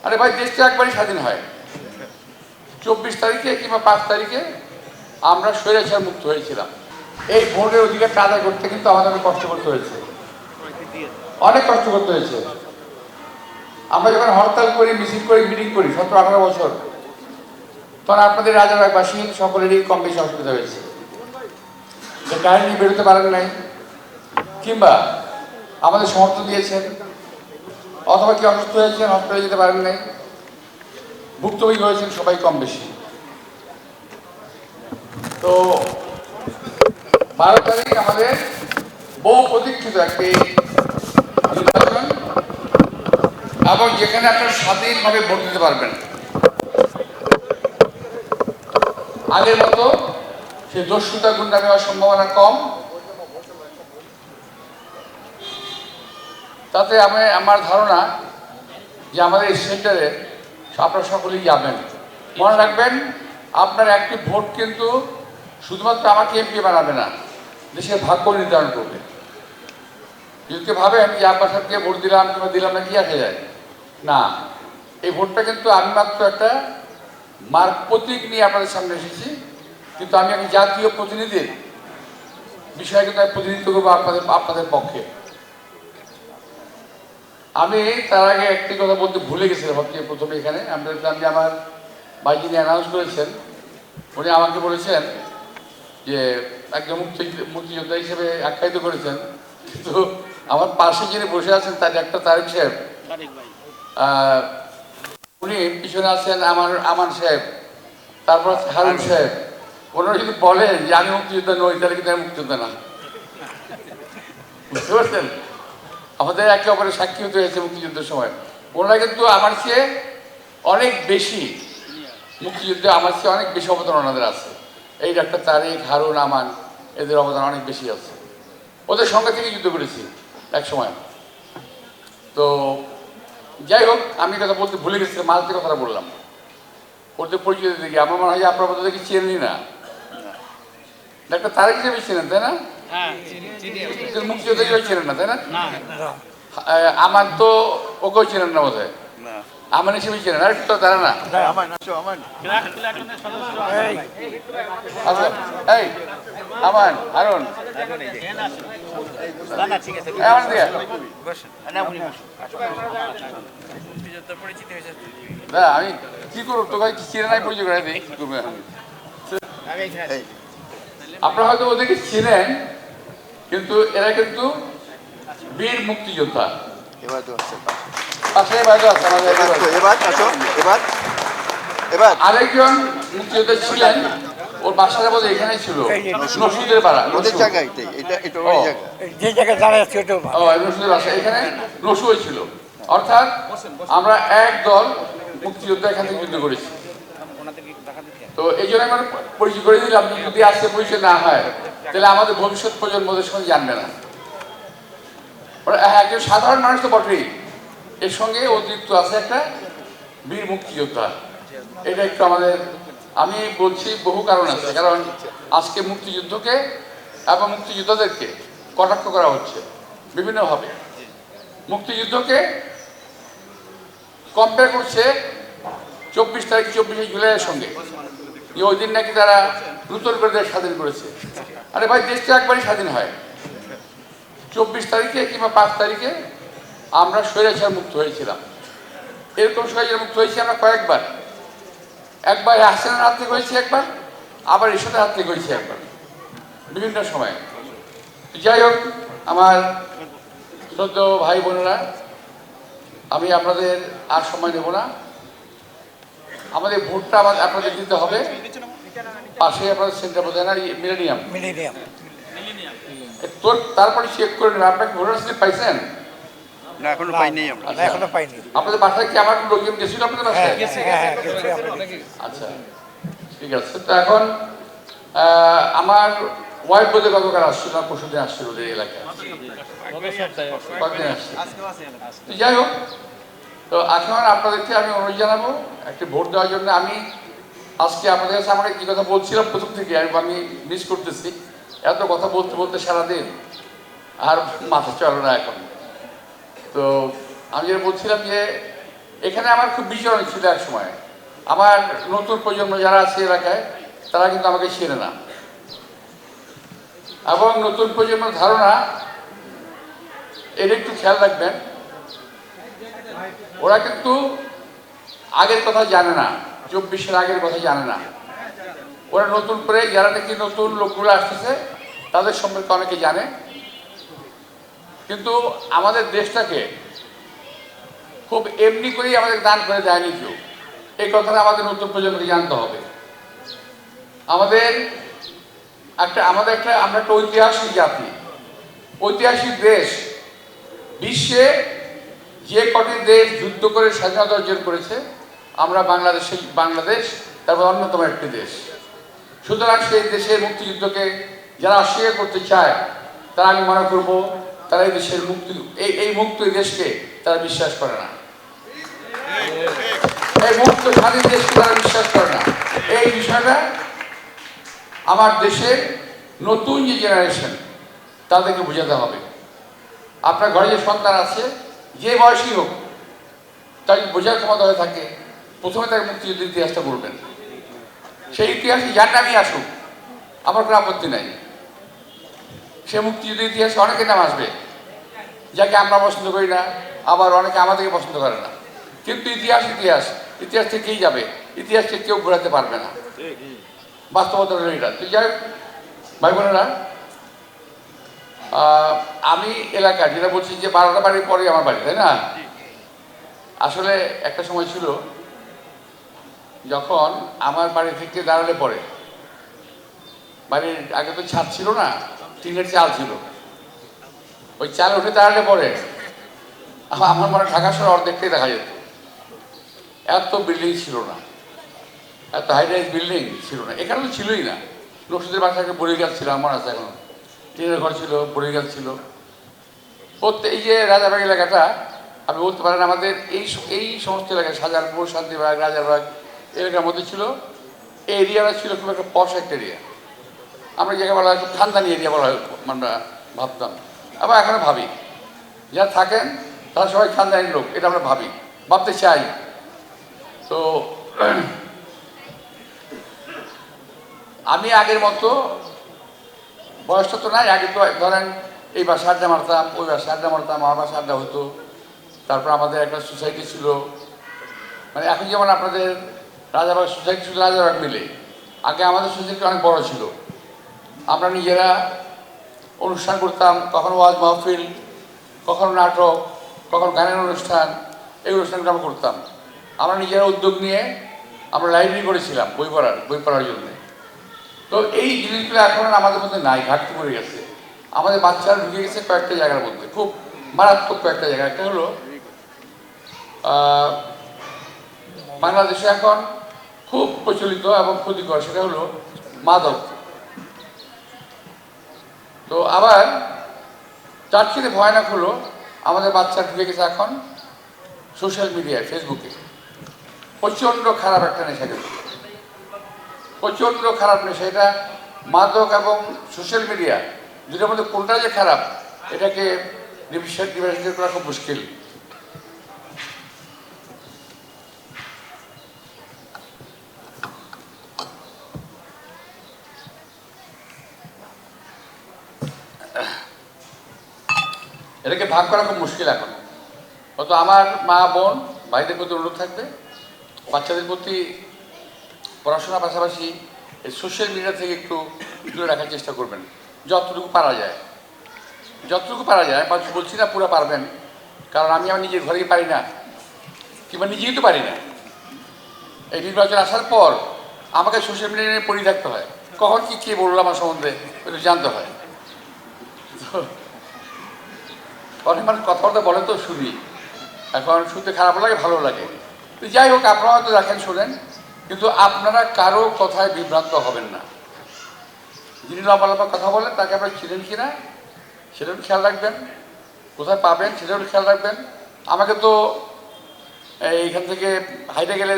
আরে ভাই, দেশটা একবারই স্বাধীন হয় 24 তারিখে কিংবা 5 তারিখে আমরা স্বৈরাচার মুক্ত হয়েছিলাম। এই ভোটের অধিকারটা আদায় করতে কিন্তু আমাদের অনেক কষ্ট করতে হয়েছে, অনেক কষ্ট করতে হয়েছে। আমরা যখন হরতাল করি, মিছিল করি, মিটিং করি 17-18 বছর, তখন আপনাদের রাজাবাগবাসী সকলেরই কম বেশি অসুবিধা হয়েছে। যে কাহিনী বেরোতে পারেন নাই, কিংবা আমাদের সমর্থন দিয়েছেন, অথবা কি অসুস্থ হয়েছেন, হসপিটালে যেতে পারেন নাই, ভুক্তভোগী হয়েছেন সবাই কম বেশি। তো 12 তারিখ আমাদের বহু প্রতীক্ষিত একটি নির্বাচন, এবং যেখানে আপনারা স্বাধীনভাবে ভোট দিতে পারবেন। আগের মতো সেই দস্যুতা গুন্ডামি হওয়ার সম্ভাবনা কম। তাতে আমার ধারণা যে আমাদের এই সেন্টারে আপনারা সকলেই যাবেন। মনে রাখবেন, আপনার একটি ভোট কিন্তু শুধুমাত্র আমাকে এমপি বানাবে না, দেশের ভাগ্য নির্ধারণ করবে। যদি ভাবেন যে আপনার সাথে ভোট দিলাম কিংবা দিলাম না, কি আসে যায় না, এই ভোটটা কিন্তু আমি মাত্র একটা মার্ক প্রতীক নিয়ে আপনাদের সামনে এসেছি, কিন্তু আমি একটা জাতীয় প্রতিনিধির বিষয়ে কিন্তু আমি প্রতিনিধিত্ব করবো আপনাদের পক্ষে। আমি তার আগে একটি কথা বলতে ভুলে গেছিলাম। আপনি প্রথমে এখানে আমি আমার ভাই যিনি অ্যানাউন্স করেছেন, উনি আমাকে বলেছেন যে একজন মুক্তিযোদ্ধা হিসেবে আখ্যায়িত করেছেন, কিন্তু আমার পাশে যিনি বসে আছেন তার একটা তারিক সাহেব, উনি পিছনে আছেন আমান সাহেব, তারপর হারুন সাহেব। ওনারা যদি বলেন যে আমি মুক্তিযোদ্ধা নই, তাহলে কিন্তু আমি মুক্তিযোদ্ধা না। বুঝতে পারছেন? আমাদের একে অপরের সাক্ষী হতে হয়েছে মুক্তিযুদ্ধের সময়। ওনারা কিন্তু আমার চেয়ে অনেক বেশি মুক্তিযুদ্ধে, আমার চেয়ে অনেক বেশি অবদান ওনাদের আছে। এই ডাক্তার তারিক, হারুন, আমান, এদের অবদান অনেক বেশি আছে। ওদের সঙ্গে থেকে যুদ্ধ করেছি এক সময়। তো যাই হোক, আমি কথা বলতে ভুলে গেছি, মাঝে কথাটা বললাম। ওদের পরিচয় দিকে আমার মনে হয় যে আপনার মধ্যে দেখি চেনেনি না। ডাক্তার তারিক হিসেবে চেনেন, তাই না? মুক্তিযোদ্ধা হিসেবে চেনেন না, তাই না? আমার তো ওকেও চেনেন না বোধ হয়। আমার হিসেবে চেনেন, আর তো তারা না। এই আমান, হারুন, আমি কি করবো, তোকে চিনে নাই, পরিচয় করে দিই। কি করবে? আপনারা হয়তো ওদেরকে চিনেন, কিন্তু এরা কিন্তু বীর মুক্তিযোদ্ধা। আরেকজন মুক্তিযোদ্ধা ছিলেন, ওর বাসাটা বোধ এখানেই ছিল, নসুদের পাড়া। নসুদের বাসা এখানে, নসু হয়েছিল। অর্থাৎ আমরা এক দল মুক্তিযোদ্ধা এখান থেকে যুদ্ধ করেছি। তো এই জন্য আমরা পরিচয় করে দিলাম, যদি আজকে পরিচয় না হয় তাহলে আমাদের ভবিষ্যৎ প্রজন্মদের সঙ্গে জানবে না। একজন সাধারণ মানুষ তো বটেই, এর সঙ্গে অতিরিক্ত আছে একটা বীর মুক্তিযোদ্ধা। এটা একটু আমাদের, আমি বলছি বহু কারণ আছে। কারণ আজকে মুক্তিযুদ্ধকে এবং মুক্তিযোদ্ধাদেরকে কটাক্ষ করা হচ্ছে বিভিন্নভাবে। মুক্তিযুদ্ধকে কম্পেয়ার করছে 24 তারিখ 24শে জুলাইয়ের সঙ্গে, যে ওই দিন নাকি তারা নতুন করে দেশ স্বাধীন করেছে। আরে ভাই, দেশটা একবারই স্বাধীন হয় 24 তারিখে কিংবা 5 তারিখে আমরা স্বৈরাচার মুক্ত হয়েছিলাম। এরকম স্বৈরাচার মুক্ত হয়েছি আমরা কয়েকবার। একবার হাসিনার হাত থেকে হয়েছে, একবার আবার এরশাদের হাত থেকে হয়েছে, একবার বিভিন্ন সময়। যাই হোক, আমার শ্রদ্ধেয় ভাই বোনেরা, আমি আপনাদের আর সময় নেব না। আমাদের ভোটটা আপনাদের দিতে হবে। পাশে আপনাদের সেন্টার বোঝায় না, মিলেনিয়াম, তারপরে চেক করে নেবেন আপনাকে ভোটার স্লিপ পাইছেন না? এখনো পাইনি আমরা। এখনো পাইনি। আপনাদের বাসায় কি আমার লোকজন গেছিল আপনাদের বাসায়? আচ্ছা, ঠিক আছে। তো এখন আমার ওয়াইফ বোধে গতকাল আসছিল, পরশুদিন আসছিল ওদের এলাকায়, কয়েকদিন আসছে। যাই হোক, তো এখন আপনাদেরকে আমি অনুরোধ জানাবো একটি ভোট দেওয়ার জন্য। আমি আজকে আপনাদের কাছে আমাকে কি কথা বলছিলাম প্রথম থেকে আমি মিস করতেছি। এত কথা বলতে বলতে সারাদিন আর মাথা চলে না এখন। তো আমি যেটা বলছিলাম যে এখানে আমার খুব বিচরণ ছিল এক সময়। আমার নতুন প্রজন্ম যারা আছে এলাকায় তারা কিন্তু আমাকে চেনে না, এবং নতুন প্রজন্মের ধারণা এটা একটু খেয়াল রাখবেন, ওরা কিন্তু আগের কথা জানে না, 24-এর আগের কথা জানে না। ওরা নতুন করে যারা নাকি নতুন লোকগুলো আসতেছে তাদের সম্পর্কে অনেকে জানে, কিন্তু আমাদের দেশটাকে খুব এমনি করেই আমাদের দান করে দেয়নি কেউ। এই কথাটা আমাদের নতুন প্রজন্মকে জানতে হবে। আমরা একটা ঐতিহাসিক জাতি, ঐতিহাসিক দেশ। বিশ্বে যে কটি দেশ যুদ্ধ করে স্বাধীনতা অর্জন করেছে, আমরা বাংলাদেশ তারপর অন্যতম একটি দেশ। সুতরাং সেই দেশের মুক্তিযুদ্ধকে যারা অস্বীকার করতে চায় তারা, আমি মনে করব, তারা এই দেশের এই মুক্ত দেশকে তারা বিশ্বাস করে না, এই মুক্ত স্বাধীন দেশকে তারা বিশ্বাস করে না। এই বিষয়টা আমার দেশের নতুন যে জেনারেশন তাদেরকে বোঝাতে হবে। আপনার ঘরে যে সন্তান আছে, যে বয়সী হোক, তার বোঝার ক্ষমতা হয়ে থাকে, প্রথমে তাকে মুক্তিযুদ্ধের ইতিহাসটা বলবেন। সেই ইতিহাসে যার নামই আসুক আমার কোনো আপত্তি নাই। সে মুক্তিযুদ্ধের ইতিহাসে অনেকের নাম আসবে যাকে আমরা পছন্দ করি না, আবার অনেকে আমাদেরকে পছন্দ করে না, কিন্তু ইতিহাস থেকেই যাবে, ইতিহাসকে কেউ ঘোরাতে পারবে না। বাস্তবতা হলো এটা। তো যাই হোক ভাই বোনেরা, আমি এলাকার যেটা বলছি যে 12টা বাড়ির পরে আমার বাড়ি, তাই না? আসলে একটা সময় ছিল যখন আমার বাড়ি থেকে দাঁড়ালে পরে, বাড়ির আগে তো ছাদ ছিল না, টিনের চাল ছিল, ওই চাল উঠে দাঁড়ালে পরে আমার মনে ঢাকা শহর অর্ধেকটাই দেখা যেত। এত বিল্ডিং ছিল না, এত হাইরাইজ বিল্ডিং ছিল না, এখানে তো ছিলই না। নকশিদের বাসাকে বড়ি গাছ ছিল, আমার আছে এখন, টিনের ঘর ছিল, বড়ি গাছ ছিল। এই যে রাজাবাগ এলাকাটা, আপনি বলতে পারেন আমাদের এই সমস্ত এলাকায় শাহজাহানপুর, শান্তিবাগ, রাজারবাগ এলাকার মধ্যে ছিল। এই এরিয়াটা ছিল খুব একটা পশ একটা এরিয়া। আমরা জায়গা বলা হয় খুব খানদানি এরিয়া বলা হয়, আমরা ভাবতাম, আবার এখনো ভাবি। যারা থাকেন তারা সবাই খানদানি লোক, এটা আমরা ভাবতে চাই। তো আমি আগের মতো বয়সটা তো নাই, আগে তো ধরেন এই বাসা আড্ডা মারতাম, ওই বাসা আড্ডা মারতাম, আমার বাসা আড্ডা হতো। তারপর আমাদের একটা সোসাইটি ছিল, মানে এখন যেমন আপনাদের রাজাবাগ সোসাইটি ছিল, রাজাবাগ মিলে, আগে আমাদের সোসাইটি অনেক বড় ছিল। আমরা নিজেরা অনুষ্ঠান করতাম, কখনো ওয়াজ মাহফিল, কখনো নাটক, কখনো গানের অনুষ্ঠান, এই অনুষ্ঠানগুলো আমরা করতাম। আমরা নিজেরা উদ্যোগ নিয়ে আমরা লাইব্রেরি করেছিলাম বই পড়ার জন্য। তো এই জিনিসগুলো এখন আমাদের মধ্যে নাই, ঘাটতি পড়ে গেছে। আমাদের বাচ্চারা ঢুকে গেছে কয়েকটা জায়গার মধ্যে, খুব মারাত্মক কয়েকটা জায়গা। একটা হলো বাংলাদেশে এখন খুব প্রচলিত এবং ক্ষতিকর, সেটা হলো মাদক। তো আবার তার থেকে ভয়ানক হলো আমাদের বাচ্চা ঢুকে গেছে এখন সোশ্যাল মিডিয়ায়, ফেসবুকে। প্রচণ্ড খারাপ একটা নেশা, কিন্তু প্রচণ্ড খারাপ নেশা। এটা মাদক এবং সোশ্যাল মিডিয়া দুটোর মধ্যে কোনটা যে খারাপ, এটাকে ডিফারেন্সিয়েট করা খুব মুশকিল। এটাকে ভাগ করা খুব মুশকিল এখন। অত আমার মা বোন ভাইদের প্রতি অনুরোধ থাকবে, বাচ্চাদের প্রতি পড়াশোনার পাশাপাশি এই সোশ্যাল মিডিয়া থেকে একটু দূরে রাখার চেষ্টা করবেন, যতটুকু পারা যায়। আমি বলছি না পুরো পারবেন, কারণ আমি আমার নিজের ঘরেই পারি না, কিংবা নিজেই তো পারি না। এই নির্বাচন আসার পর আমাকে সোশ্যাল মিডিয়া নিয়ে পড়ে থাকতে হয়, কখন কে বললো আমার সম্বন্ধে একটু জানতে হয়। অনেক মানুষ কথাবার্তা বলে তো শুনি, এখন শুনতে খারাপ লাগে, ভালো লাগে। তো যাই হোক, আপনারা হয়তো দেখেন, শোনেন, কিন্তু আপনারা কারো কথায় বিভ্রান্ত হবেন না। যিনি লম্বা কথা বলেন তাকে আপনারা চিনেন কিনা সেটাও খেয়াল রাখবেন, কোথায় পাবেন সেটাও খেয়াল রাখবেন। আমাকে তো এইখান থেকে হাইটে গেলে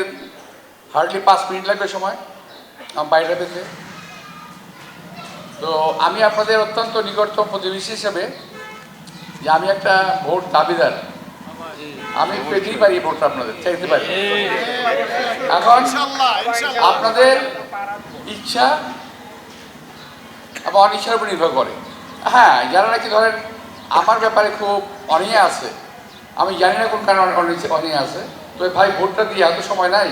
হার্ডলি 5 মিনিট লাগবে সময় আমার বাইরে পেতে। তো আমি আপনাদের অত্যন্ত নিকটতম প্রতিবেশী হিসেবে, যে আমি একটা ভোট দাবিদার, আমি পেতেই পারি ভোটটা আপনাদের, চাইতে পারি। এখন আপনাদের ইচ্ছা এবং অনিচ্ছার উপর নির্ভর করে। হ্যাঁ, যারা নাকি ধরেন আমার ব্যাপারে খুব অনীহা আছে, আমি জানি না কোন কারণে অনীহা আছে, তো ভাই ভোটটা দিয়ে এত সময় নাই,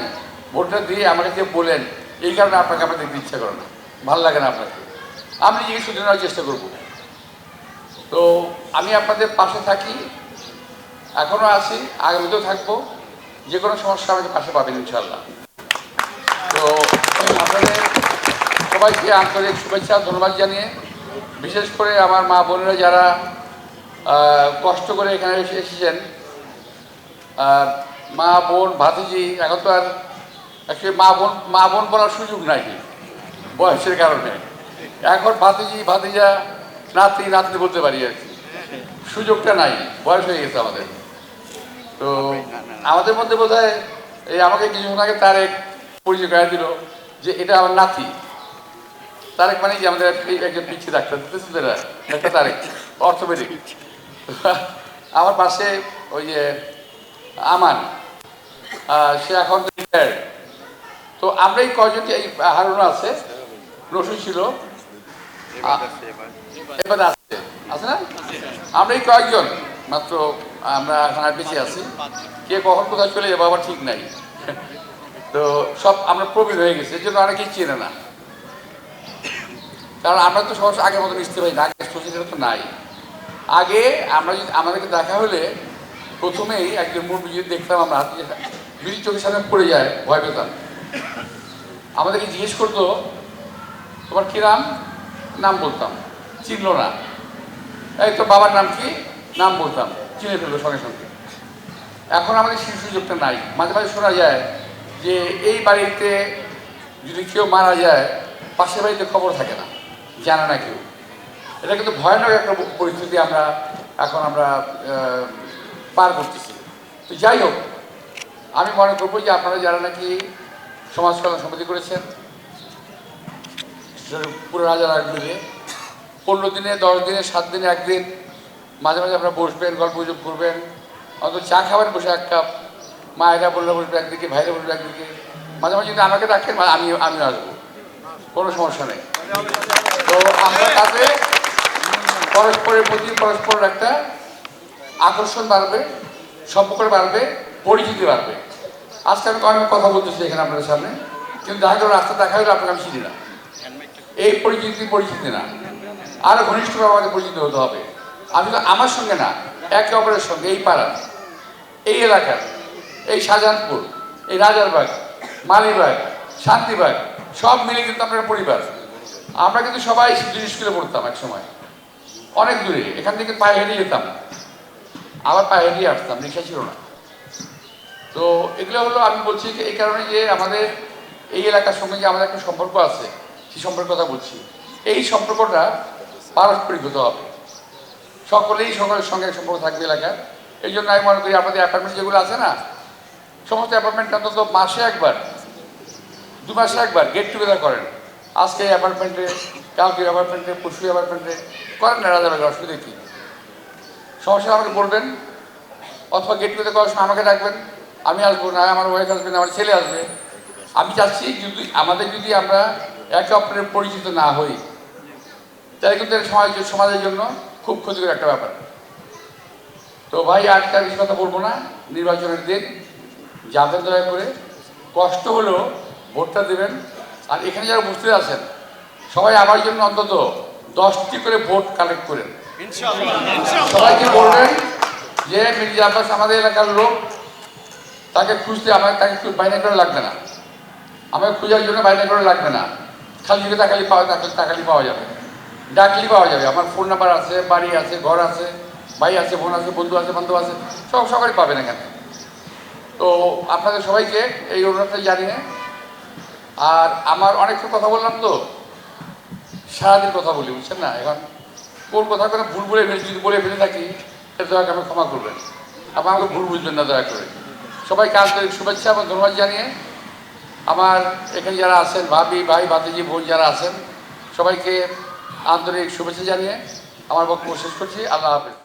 ভোটটা দিয়ে আমাকে যে বলেন এই কারণে আপনাকে আমার দেখতে ইচ্ছা করে না, ভালো লাগে না আপনাকে, আমি নিজেকে শুধরে নেওয়ার চেষ্টা করব। তো আমি আপনাদের পাশে থাকি, এখনও আছি, আগামীতেও থাকবো। যে কোনো সমস্যা আমাকে পাশে পাবেন ইনশাল্লাহ। তো আপনাদের সবাইকে আন্তরিক শুভেচ্ছা ধন্যবাদ জানিয়ে, বিশেষ করে আমার মা বোনেরা যারা কষ্ট করে এখানে এসেছেন, মা বোন ভাতিজি, এখন তো আর অ্যাকচুয়ালি মা বোন বলার সুযোগ নাই বয়সের কারণে, এখন ভাতিজি ভাতিজা নাতি নাতনি বলতে পারি আর কি, সুযোগটা নাই, বয়স হয়ে গেছে আমাদের। তো আমাদের মধ্যে বোধ হয় এই আমাকে কিছুক্ষণ আগে তারেক পরিচয় করে দিল যে এটা আমার নাতি। তারেক মানে কি আমাদের একজন পিছিয়ে ডাক্তার একটা তারেক অর্থোপেডিক। আমার পাশে ওই যে আমান, সে এখন রিটায়ার্ড। তো আমরা এই কয়জন, এই হারুন আছে, রসুন ছিল, এবার আছে আছে না, আমরা এই কয়েকজন মাত্র, আমরা এখন আর বেঁচে আছি। কে কখন কোথায় চলে যাবো আবার ঠিক নাই। তো সব আমরা প্রবীণ হয়ে গেছে, এর জন্য অনেকেই চেনে না, কারণ আমরা তো সবার আগের মতো মিশতে পারি না, আগে সোসাইটিটা তো নাই। আগে আমরা যদি আমাদেরকে দেখা হলে প্রথমেই একজন মুরব্বী যদি দেখতাম, আমরা হাতে বিড়ি চোখের সামনে পড়ে যায়, ভয় পেতাম। আমাদেরকে জিজ্ঞেস করতো তোমার কী নাম, নাম বলতাম, চিনল না, এই তো বাবার নাম কি, নাম বলতাম, চিনে ফেললো সঙ্গে সঙ্গে। এখন আমাদের সেই সুযোগটা নাই। মাঝে মাঝে শোনা যায় যে এই বাড়িতে যদি কেউ মারা যায়, পাশের বাড়িতে খবর থাকে না, জানে না কেউ। এটা কিন্তু ভয়ানক একটা পরিস্থিতি আমরা পার করতেছি। তো যাই হোক, আমি মনে করবো যে আপনারা যারা নাকি সমাজ কল্যাণ সমিতি করেছেন, পুরো রাজা মিলে 15 দিনে 10 দিনে 7 দিনে 1 দিন মাঝে মাঝে আপনারা বসবেন, গল্প গুজব করবেন, অন্তত চা খাবেন বসে 1 কাপ, মায়েরা বললে বসবে একদিকে, ভাইরা বলবে একদিকে, মাঝে মাঝে যদি আমাকে ডাকেন আমিও আসবো, কোনো সমস্যা নেই। তো আমরা তাতে পরস্পরের প্রতি পরস্পরের একটা আকর্ষণ বাড়বে, সম্পর্ক বাড়বে, পরিচিতি বাড়বে। আজকে আমি অনেক কথা বলতেছি এখানে আপনাদের সামনে, কিন্তু দেখা গেল রাস্তা দেখা হলে আপনাকে আমি চিনি না, এই পরিচিতি না, আরও ঘনিষ্ঠভাবে আমাদের পরিচিত হতে হবে। আমি তো আমার সঙ্গে না, একে অপরের সঙ্গে, এই পাড়া, এই এলাকার, এই শাহজাহানপুর, এই রাজারবাগ, মালিবাগ, শান্তিবাগ, সব মিলে কিন্তু আপনার পরিবার। আমরা কিন্তু সবাই স্কুলে পড়তাম এক সময়, অনেক দূরে, এখান থেকে পায়ে হেঁটে যেতাম, আবার পায়ে হেঁটে আসতাম, রিক্সা ছিল না। তো এগুলো হলো, আমি বলছি এই কারণে যে আমাদের এই এলাকার সঙ্গে যে আমাদের একটা সম্পর্ক আছে, সেই সম্পর্কের কথা বলছি। এই সম্পর্কটা পারস্পরিক হতে হবে, সকলের সঙ্গে সম্পর্ক থাকবে এলাকার। এই জন্য আমি মনে করি আপনাদের অ্যাপার্টমেন্ট যেগুলো আছে না, সমস্ত অ্যাপার্টমেন্ট অন্তত মাসে একবার, 2 মাসে একবার গেট টুগেদার করেন। আজকে এই অ্যাপার্টমেন্টে, কালকে অ্যাপার্টমেন্টে, পরশু অ্যাপার্টমেন্টে করেন না, রাজাবাগে, অসুবিধা কি? সমস্যা আমাকে বলবেন, অথবা গেট টুগেদার করার সময় আমাকে ডাকবেন, আমি আসবো, না আমার ওয়াইফ আসবে, না আমার ছেলে আসবে। আমি চাচ্ছি যদি আমরা একে অপরের পরিচিত না হই, তাহলে কিন্তু সমাজের জন্য খুব ক্ষতিকর একটা ব্যাপার। তো ভাই আজকে বেশি কথা বলবো না, নির্বাচনের দিন যাবেন দয়া করে, কষ্ট হলেও ভোটটা দেবেন। আর এখানে যারা বুঝতে আছেন, সবাই আমার জন্য অন্তত 10টি করে ভোট কালেক্ট করেন। সবাইকে বলবেন যে মির্জা আব্বাস আমাদের এলাকার লোক, তাকে খুঁজতে তাকে বাইরে করে লাগবে না, আমাকে খোঁজার জন্য বাইরে করে লাগবে না, খালি যদি তাকালি পাওয়া যাবে, ডাকলি পাওয়া যাবে। আমার ফোন নাম্বার আছে, বাড়ি আছে, ঘর আছে, ভাই আছে, বোন আছে, বন্ধু আছে, বান্ধব আছে, সবাই পাবেন এখানে। তো আপনাদের সবাইকে এই অনুরোধটা জানিয়ে, আর আমার অনেকক্ষণ কথা বললাম তো, সারাদিন কথা বলি, বুঝছেন না, এখন কোন কথা করে ভুল বলে ফেলেছি, যদি বলে ফেলে থাকি সেটা দয়া করে ক্ষমা করবেন, আপনার আমাকে ভুল বুঝবেন না দয়া করে। সবাইকে আন্তরিক শুভেচ্ছা এবং ধন্যবাদ জানিয়ে, আমার এখানে যারা আছেন, ভাবি, ভাই, ভাতিজি, বোন যারা আছেন, সবাইকে আন্তরিক শুভেচ্ছা জানিয়ে আমার বক্তব্য শেষ করছি। আল্লাহ হাফেজ।